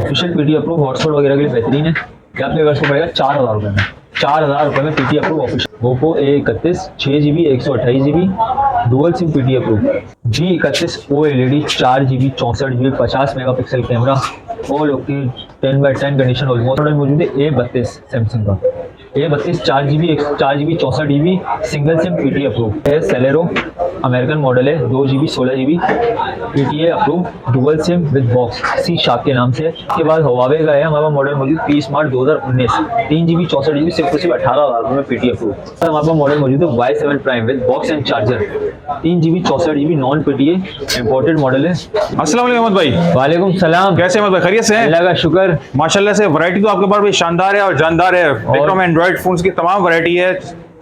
Official PT approve hotspot वगैरह के लिए बेहतरीन है। क्या आपके वर्ष को पड़ेगा 4,000 रुपये में, 4,000 रुपये में PT approve official. Oppo A31 6GB 128GB dual SIM PT approve. G31 OLED 4GB 64GB 50 megapixel camera all okay 10x10 condition almost model मौजूद है। A32 सैमसंग का A32 4GB 64GB single SIM PT approve है। सेलेरो American model है 2GB 16GB PTA approve dual SIM with box C sharp के नाम से। इसके बाद हुआवे का है हमारा मॉडल मौजूद P स्मार्ट 2019 3GB 64GB सिर्फ 18,000 रुपये में पीटी अप्रूव। हमारे पास मॉडल मौजूद है Y7 prime with box and charger 3GB 64GB non PTA imported model है। अस्सलाम वालेकुम अहमद भाई। वालेकुम सलाम। कैसे अहमद भाई, खैरियत से हैं? अल्लाह का शुक्र। माशाल्लाह से वैरायटी तो आपके पास भी शानदार है और जानदार है। विक्रम एंड्रॉइड फोन्स की तमाम वैरायटी है,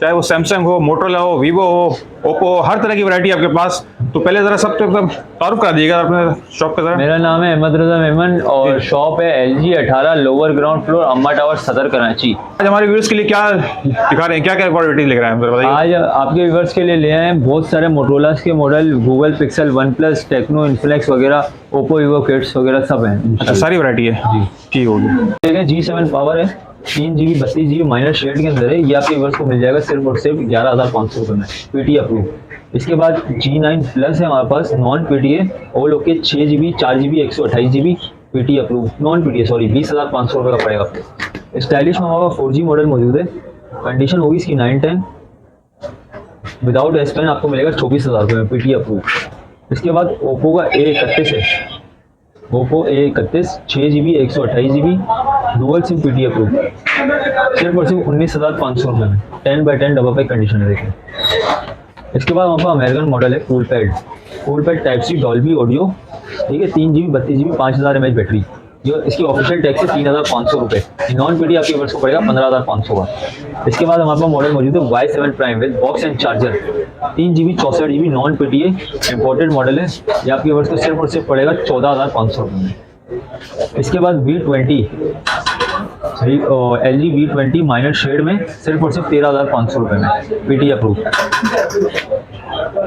चाहे वो सैमसंग हो, मोटरोला हो, वीवो हो, ओप्पो, हर तरह की वैरायटी आपके पास। तो पहले जरा सब तारुफ करा दीजिएगा अपने शॉप का जरा। मेरा नाम है अहमद रजा मेमन और शॉप है LG 18 लोअर ग्राउंड फ्लोर अम्मा टावर सदर कराची। आज हमारे व्यूअर्स के लिए क्या दिखा रहे हैं, क्या क्या वैरायटी लेकर आए हैं बताइए। आज आपके व्यूअर्स के लिए ले आए हैं बहुत सारे मोटरोलास के model, Google Pixel, OnePlus, Tecno, Infinix वगैरह, ओप्पो, वीवो किड्स वगैरह सब हैं। अच्छा, सारी वैरायटी है जी, ठीक होगी। G7 पावर है 3GB 32GB माइनर शेड के अंदर है। ये आपके व्यूअर्स को मिल जाएगा सिर्फ और सिर्फ 11,500 रुपये में पीटी अप्रूव। इसके बाद G9 प्लस है हमारे पास non PTA all okay 6GB 4GB 128GB PT approve non PTA sorry 20,500 रुपये का पड़ेगा। स्टाइलिश में हमारा 4G मॉडल मौजूद है। कंडीशन होगी इसकी 910 विदाउट एस पेन आपको मिलेगा 24,000 रुपये में पीटी अप्रूव। इसके बाद ओप्पो का A31 है, Oppo A31 6GB 128GB dual SIM PT approve सिर्फ और सिर्फ 19,500 रुपये में 10x10 डबल पैक कंडीशन है। देखिए इसके बाद हमारे पास अमेरिकन मॉडल है Coolpad type C Dolby audio, ठीक है 3GB 32GB 5000 mAh बैटरी। जो इसकी ऑफिशियल टैक्स है 3,500 रुपये। नॉन पीटी आपके वर्ष को पड़ेगा 15,500 का। इसके बाद हमारे पास मॉडल मौजूद है Y7 prime with box and charger 3GB 64GB non PTA imported model है। ये आपके वर्ष को सिर्फ और सिर्फ पड़ेगा 14,500 रुपये में। इसके बाद V20 LG V20 minor shade में सिर्फ और सिर्फ 13,500 रुपये में पीटी अप्रूव।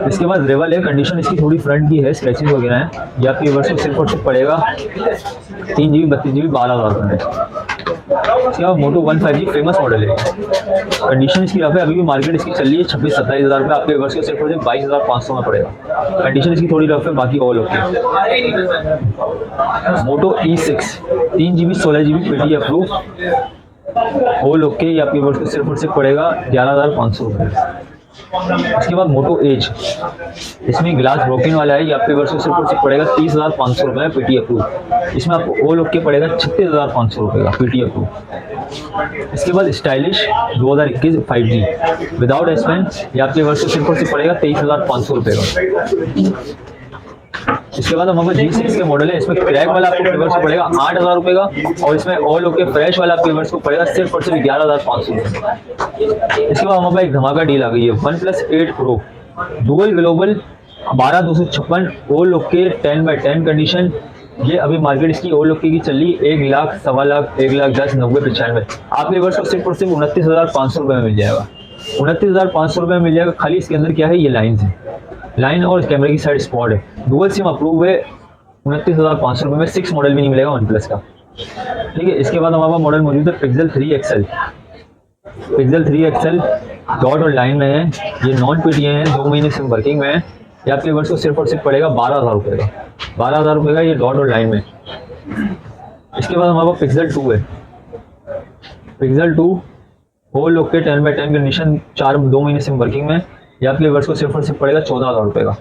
इसके बाद रेवल है, कंडीशन इसकी थोड़ी फ्रंट की है, स्क्रैचेस वगैरह हैं। ये आपके वर्ष को सिर्फ और सिर्फ पड़ेगा 3GB 32GB 12,000 रुपये में। इसके बाद मोटो 15G फेमस मॉडल है। कंडीशन इसकी रफ है, अभी भी मार्केट इसकी चल रही है 26-27,000 रुपये, आपके वर्ष को सिर्फ और सिर्फ 22,500 में पड़ेगा। कंडीशन इसकी थोड़ी रफ है, बाकी ऑल ओके। मोटो E6 3GB 16GB PT approve all okay, ये आपके वर्ष को सिर्फ और सिर्फ पड़ेगा 11,500 रुपये। इसके बाद मोटो एज, इसमें ग्लास ब्रोकन वाला है, ये आपके वर्ष को सिर्फ और सिर्फ पड़ेगा 30,500 रुपये में पीटी अप्रूव। इसमें आपको ऑल ओके पड़ेगा 36,500 रुपये का पीटी अप्रूव। इसके बाद stylish 2021 5G without S pen, ये आपके वर्ष को सिर्फ और सिर्फ पड़ेगा 23,500 रुपये का। इसके बाद हमारे पास G6 के मॉडल है, इसमें क्रैक वाला आपको फ्लेवर से पड़ेगा 8,000 रुपये का और इसमें ऑल ओके फ्रेश वाला फ्लेवर्स को पड़ेगा सिर्फ और सिर्फ 11,500 रुपये। इसके बाद हमारे पास एक धमाका डील आ गई है OnePlus 8 Pro dual global 12,256 all okay 10x10 condition. ये अभी मार्केट इसकी ऑल ओके की चल रही 1 लाख, सवा लाख, 1 लाख 10, 90, 95 आपके वर्ष को सिर्फ और सिर्फ 29,500 रुपये में मिल जाएगा। 29,500 रुपये में मिल जाएगा। खाली इसके अंदर क्या है, ये लाइन है, लाइन और कैमरे की साइड स्पॉट है। डुअल सिम अप्रूव है 29,500 रुपये में। 6 मॉडल भी नहीं मिलेगा OnePlus का, ठीक है। इसके बाद हमारा मॉडल मौजूद है पिक्सल 3 XL डॉट और लाइन में है, ये नॉन पीटीए है, 2 महीने से वर्किंग में है। ये आपके वर्ष को सिर्फ और सिर्फ पड़ेगा 12,000 रुपये का, 12,000 रुपये का, ये डॉट और लाइन में। इसके बाद हमारे पास पिक्सल 2 है, pixel 2 whole okay 10x10 condition, 2 महीने से वर्किंग में। ये आपके वर्ष को सिर्फ और सिर्फ पड़ेगा 14,000 रुपये का।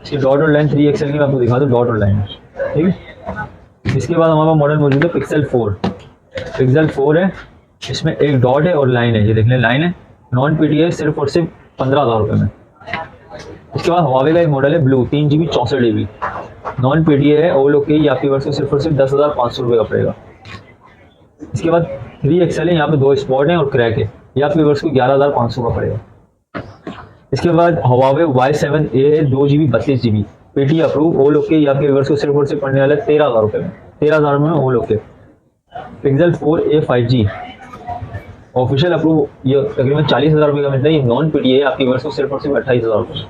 इसकी डॉट और लाइन 3 XL की मैं आपको दिखा दूँ, डॉट और लाइन, ठीक है। इसके बाद हमारा मॉडल मौजूद है पिक्सल 4 है, इसमें एक डॉट है और लाइन है, ये देख लें लाइन है, नॉन पीटी है, सिर्फ और सिर्फ 15,000 रुपये में। इसके बाद हुआवे का एक मॉडल है blue 3GB 64GB non PT है, ऑल ओके, ये आपके वर्ष को सिर्फ और सिर्फ 10,500 रुपये का पड़ेगा। इसके बाद 3 XL है, यहाँ पे 2 स्पॉट हैं और क्रैक है, ये आपके वर्ष को 11,500 का पड़ेगा। इसके बाद हुआवे Y7A है 2GB 32GB PT approve all okay, ये आपके वर्ष को सिर्फ और सिर्फ पड़ने वाला है 13,000 रुपये में, 13,000 में all okay. Pixel 4a 5G official approve, ये तकरीबन 40,000 रुपये का मिलता है। ये नॉन पीटी है, आपके वर्ष को सिर्फ और सिर्फ 28,000 रुपये।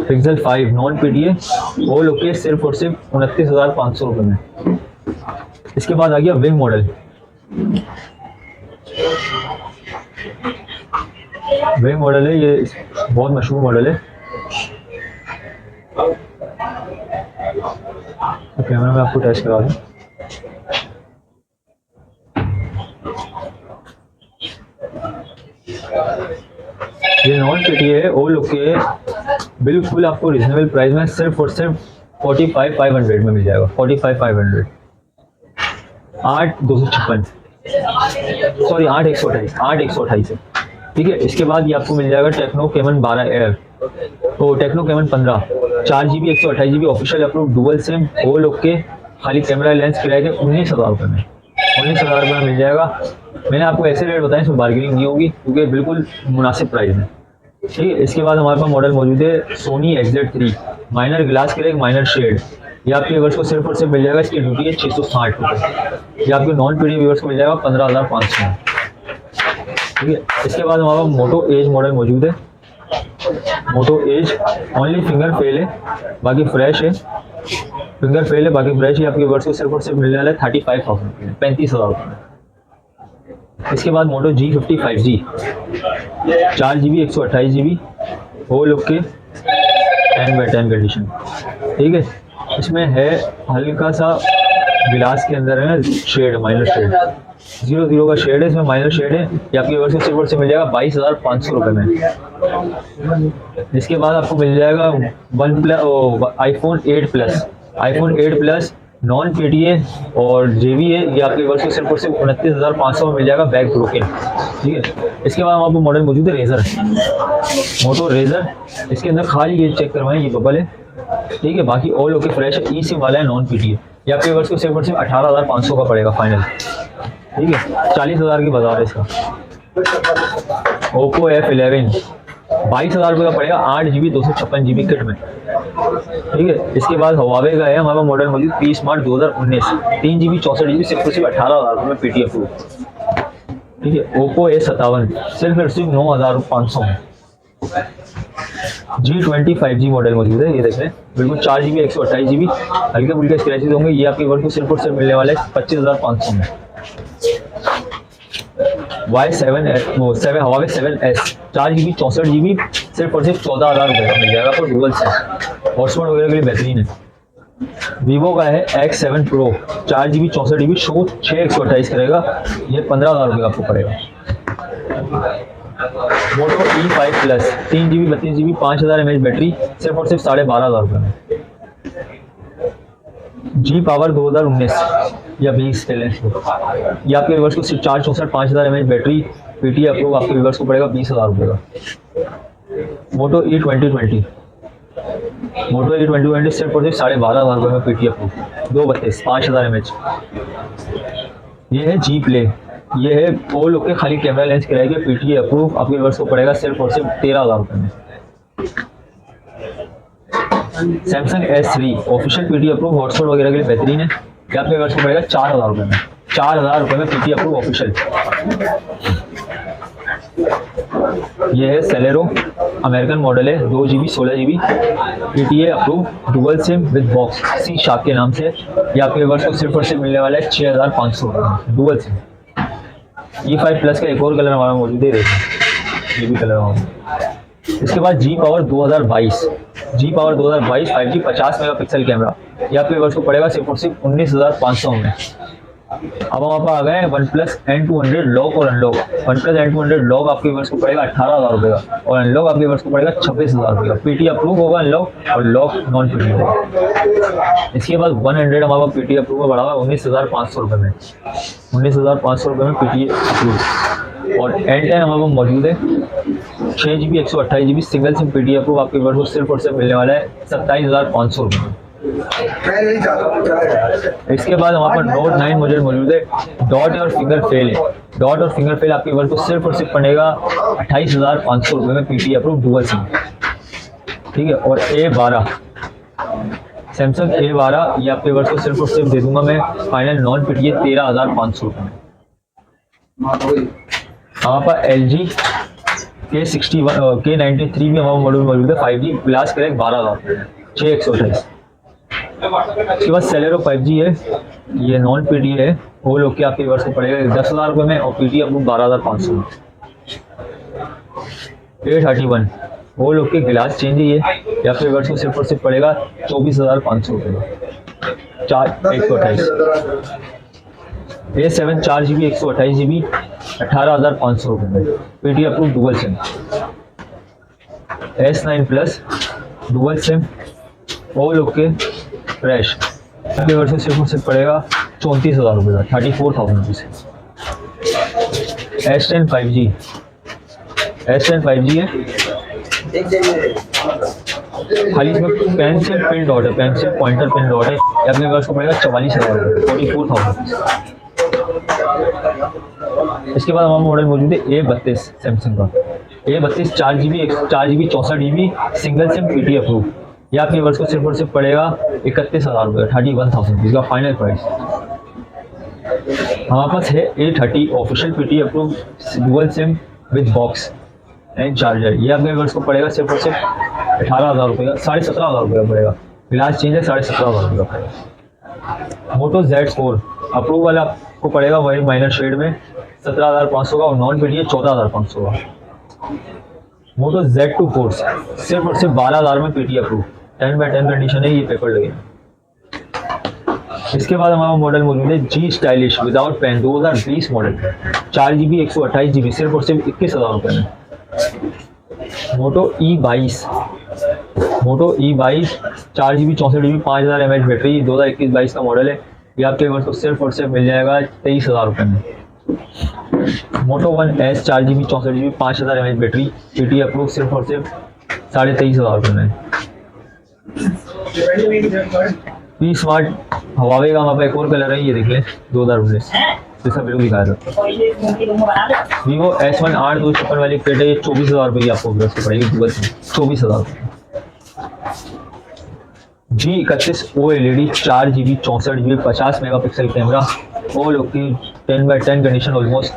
Pixel 5 non PTA all okay सिर्फ और सिर्फ 29,500 रुपये में। इसके बाद आ गया विंग मॉडल। विंग मॉडल है, ये बहुत मशहूर मॉडल है। तो कैमरा में आपको टेस्ट करा दूं। ये नॉन पीटीए है, ऑल ओके है, बिल्कुल आपको रिजनेबल प्राइस में सिर्फ और सिर्फ 45,500 में मिल जाएगा। 45,500 8,256 सॉरी 8,128 है। ठीक है। इसके बाद ये आपको मिल जाएगा टेक्नो कैमन 12 एयर, तो techno caiman 15 4GB 128GB official approve dual SIM all okay, खाली कैमरा लेंस किराए के 19,000 रुपये में। 19,000 रुपये में मिल जाएगा। मैंने आपको ऐसे रेट बताए, इसमें बार्गेनिंग नहीं होगी क्योंकि बिल्कुल मुनासिब प्राइस है। ठीक है। इसके बाद हमारे पास मॉडल मौजूद है सोनी XZ3 माइनर ग्लास के लिए माइनर शेड। ये आपके व्यूअर्स को सिर्फ और सिर्फ मिल जाएगा, इसकी ड्यूटी है 660 रुपये। ये आपके नॉन पीडी व्यूअर्स को मिल जाएगा 15,500 में। ठीक है। इसके बाद हमारे पास मोटो एज मॉडल मौजूद है। Moto Edge only finger fail है, बाकी फ्रेश है। फिंगर फेल है, बाकी फ्रेश है। आपके व्यूअर्स को सिर्फ और सिर्फ मिलने वाला है 35,000 रुपये, 35,000 रुपये। इसके बाद मोटो G50 5G 4GB 128GB whole okay 10/10 condition. ठीक है। इसमें है हल्का सा गिलास के अंदर है ना शेड, माइनर शेड 00 का शेड है, इसमें माइनर शेड है। ये आपके वर्ष सिल्वर से मिल जाएगा 22,500 रुपये में। इसके बाद आपको मिल जाएगा iPhone 8 प्लस नॉन पीटीए और जेबी है। ये आपके वर्ष को सिर्फ और सिर्फ 29,500 में मिल जाएगा बैक ब्रोकन। ठीक है। इसके बाद आपको मॉडल मौजूद है रेजर, मोटो रेजर। इसके अंदर खाली ये चेक करवाएं, ये बबल है। ठीक है। बाकी ऑल ओके फ्रेश है, ई सिम वाला है, नॉन पीटीए। ये आपके वर्ष को सिर्फ और सिर्फ 18,500 का पड़ेगा फाइनल। ठीक है। 40,000 की बाजार है इसका। ओप्पो F11 22,000 रुपये का पड़ेगा 8GB 256GB किट में। ठीक है। इसके बाद हवावे का है हमारा मॉडल मौजूद P Smart 2019 3GB 64GB सिर्फ और सिर्फ 18,000 रुपये में पीटीएफ। ठीक है। ओप्पो A57 सिर्फ और सिर्फ 9,500 में। G20 5G मॉडल मौजूद है, ये देख रहे हैं बिल्कुल 4GB 128GB, हल्के फुल्के स्क्रैचेज होंगे। ये आपके वर्क को सिर्फ और सिर्फ मिलने वाला है 25,500 में। हवावे 7S 4GB 64GB सिर्फ और सिर्फ 14,000 रुपये का मिल जाएगा आपको डुअल से। हॉटस्पॉट वगैरह के लिए बेहतरीन है। वीवो का है X7 Pro 4GB 64GB show 6/128 करेगा, ये 15,000 रुपये का आपको पड़ेगा। मोटो E5 plus 3GB 32GB 5,000 mAh battery सिर्फ और सिर्फ 12,500 रुपये में। G पावर 2019 या 20 के लिए ये आपके व्यूअर्स को सिर्फ 464 5,000 mAh बैटरी पीटीए अप्रूव आपके व्यूअर्स को पड़ेगा 20,000 रुपये का। मोटो E20 सिर्फ और सिर्फ 12,500 रुपये में पीटीए अप्रूव 232 5,000 mAh। ये है G प्ले, ये है ऑल ओके खाली कैमरा लेंस किराए के पीटीए अप्रूव आपके व्यूअर्स को पड़ेगा सिर्फ और सिर्फ 13,000 रुपये में। Samsung S3 official PTA approve hotspot वगैरह के लिए बेहतरीन है। ये आपके व्यूअर्स को पड़ेगा 4,000 रुपये में। 4,000 रुपये में पीटीए अप्रूव ऑफिशियल। ये है सेलेरो अमेरिकन मॉडल है 2GB 16GB PTA approve dual SIM with box C Sharp के नाम से। ये आपके व्यूअर्स को सिर्फ और सिर्फ मिलने वाला है 6,500 रुपये में डुअल सिम। E5 प्लस का एक और कलर हमारा मौजूद है, देखिए ये भी कलर हमारा। इसके बाद G power 2022 5G 50 megapixel camera, ये आपके व्यूअर्स को पड़ेगा सिर्फ और सिर्फ 19,500 में। अब हम आप आ गए वन प्लस N200 लॉक और unlock. One plus N200 lock आपके व्यूअर्स को पड़ेगा 18,000 रुपये का और अनलॉक आपके व्यूअर्स को पड़ेगा 26,000 रुपये का। पीटी अप्रूव होगा अनलॉक और लॉक नॉन पीटी होगा। इसके बाद 100 हमारा पीटी अप्रूव में बढ़ा हुआ 19,500 रुपये में। 19,500 रुपये में पीटी अप्रूव। और N10 हमारे पास मौजूद है 6GB 128GB single SIM PT approve आपके व्यूअर्स को सिर्फ और सिर्फ मिलने वाला है 27,500 रुपये में। इसके बाद हमारे पास नोट 9 मॉडल मौजूद है, डॉट और फिंगर फेल है। डॉट और फिंगर फेल आपके व्यूअर्स को सिर्फ और सिर्फ पड़ेगा 28,500 रुपये में पीटी अप्रूव डुअल सिम। ठीक है। और A12 सैमसंग A12 ये आपके व्यूअर्स को सिर्फ और सिर्फ दे दूंगा मैं फाइनल नॉन पीटी 13,500 रुपये में। हमारे पास LG K93 भी हमारा मॉडल मौजूद है 5G ग्लास करेक्ट 12,000 6128। इसके बाद सेलेरो 5G है, ये नॉन पीटी है, वो लोग के आपके वर्ष को पड़ेगा 10,000 रुपये में और पीटी आपको 12,500 में। A31 वो लोग के गिलास चेंज ही है, या फिर वर्ष को सिर्फ और सिर्फ पड़ेगा 24,500 रुपये में 128। A7 4GB 128GB 18,500 रुपये में PT approve dual SIM. S9 plus dual SIM वो लोग के फ्रेश आपके वर्ष को सिर्फ और सिर्फ पड़ेगा 34,000 रुपये का 34,000 रुपीज़। S10 5G है, खाली इसमें पेंसिल पिन डॉट है, पेंसिल पॉइंटर पिन डॉट है, ये अपने वर्ष को पड़ेगा 44,000 रुपये 44,000 रुपीज़। इसके बाद हमारा मॉडल मौजूद है A32 सैमसंग का। A32 4GB 64GB single SIM PT approve, यह आपके वर्ष को सिर्फ और सिर्फ पड़ेगा 31,000 रुपये 31,000 रुपीज़ का फाइनल प्राइस। हमारे पास है A30 official PT approve dual SIM with box and charger, ये आपके वर्ष को पड़ेगा सिर्फ और सिर्फ 18,000 रुपये का 17,500 रुपये का पड़ेगा, ग्लास चेंज है 17,500 रुपये का पड़ेगा। मोटो Z4 अप्रूव वाला आपको पड़ेगा वही माइनर शेड में 17,500 का और नॉन पीटी है 14,500 का। मोटो Z2 फोर्स सिर्फ और सिर्फ 12,000 में पीटी अप्रूव 10/10 कंडीशन है, ये पेपर लगे। इसके बाद हमारा मॉडल मौजूद है G stylish without pen 2020 model 4GB 128GB सिर्फ और सिर्फ 21,000 रुपये में। मोटो E22 4GB 64GB 5,000 mAh battery 2021-22 का मॉडल है, ये आपके वर्ष को सिर्फ और सिर्फ मिल जाएगा 23,000 रुपये में। मोटो 1S 4GB 64GB 5,000 mAh battery PT approve सिर्फ और सिर्फ 23,500 रुपये में। पी स्मार्ट हवावे का हमारे एक और कलर है, ये देख लें 2019 जैसा ब्लू दिखा रहा है। वीवो S1 8 वाली प्लेट है, ये 24,000 रुपये की आपको उसको पड़ेगी गूगल से 24,000 रुपये। G31 OLED 4GB 64GB 50 megapixel camera वो लोग की 10/10 कंडीशन ऑलमोस्ट,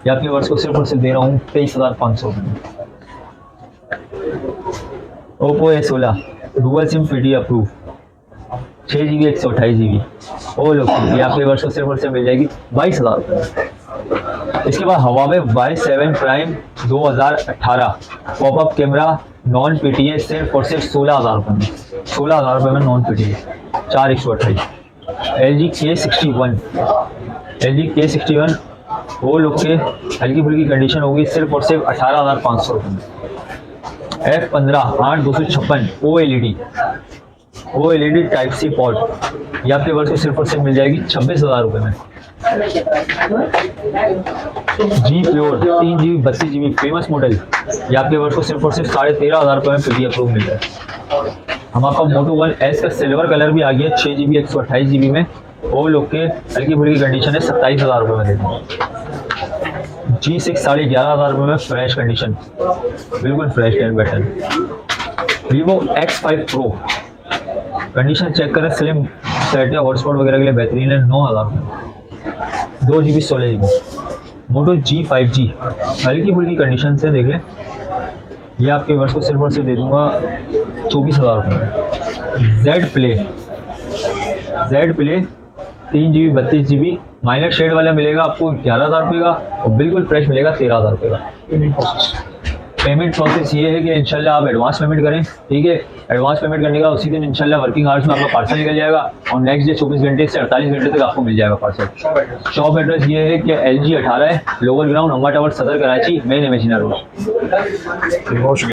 या आपके वर्ष को सिर्फ और सिर्फ दे रहा हूँ 23,500 रुपये में। Oppo A16 dual SIM PT approve 6GB 128GB वो लोग की, ये आपके वर्ष को सिर्फ और सिर्फ मिल जाएगी 22,000 रुपये। इसके बाद Huawei Y7 prime 2018 popup camera non PT है सिर्फ और सिर्फ 16,000 रुपये में 16,000 रुपये में नॉन पीटी है 4/128। LG K61 वो लोग के हल्की फुल्की कंडीशन होगी सिर्फ और सिर्फ 18,500 रुपये में। F15 8 OLED टाइप सी पॉट, ये आपके वर्ष को सिर्फ और सिर्फ मिल जाएगी 26,000 रुपये में। G pure 3GB 32GB famous model, ये आपके वर्ष को सिर्फ और सिर्फ 13,500 रुपये में पीटी अप्रूव मिल जाए। हमारे पास मोटो 1S का सिल्वर कलर भी आ गया 6GB 128GB में, वो लोग के हल्की फुल्की कंडीशन है 27,000 रुपये में देते। G6 11,500 रुपये में फ्रेश कंडीशन, बिल्कुल fresh 10/10। Vivo X5 Pro condition check करें, स्लिम सेट या हॉटस्पॉट वगैरह के लिए बेहतरीन है 9,000 रुपये 2GB 16GB। मोटो G5G हल्की फुल्की कंडीशन से देख लें, ये आपके वर्ष को सिर्फ और सिर्फ दे दूंगा 24,000 रुपये में। Z play 3GB 32GB minor shade वाला मिलेगा आपको 11,000 रुपये का और बिल्कुल फ्रेश मिलेगा 13,000 रुपये का। पेमेंट प्रोसेस ये है कि इंशाल्लाह आप एडवांस पेमेंट करें, ठीक है। एडवांस पेमेंट करने का उसी दिन इंशाल्लाह वर्किंग आवर्स में आपका पार्सल निकल जाएगा और नेक्स्ट डे 24 घंटे से 48 घंटे तक आपको मिल जाएगा पार्सल। शॉप एड्रेस ये है कि LG 18 है, लोअर ग्राउंड अम्बा टावर सदर कराची, मेन इमेजिनर रोड।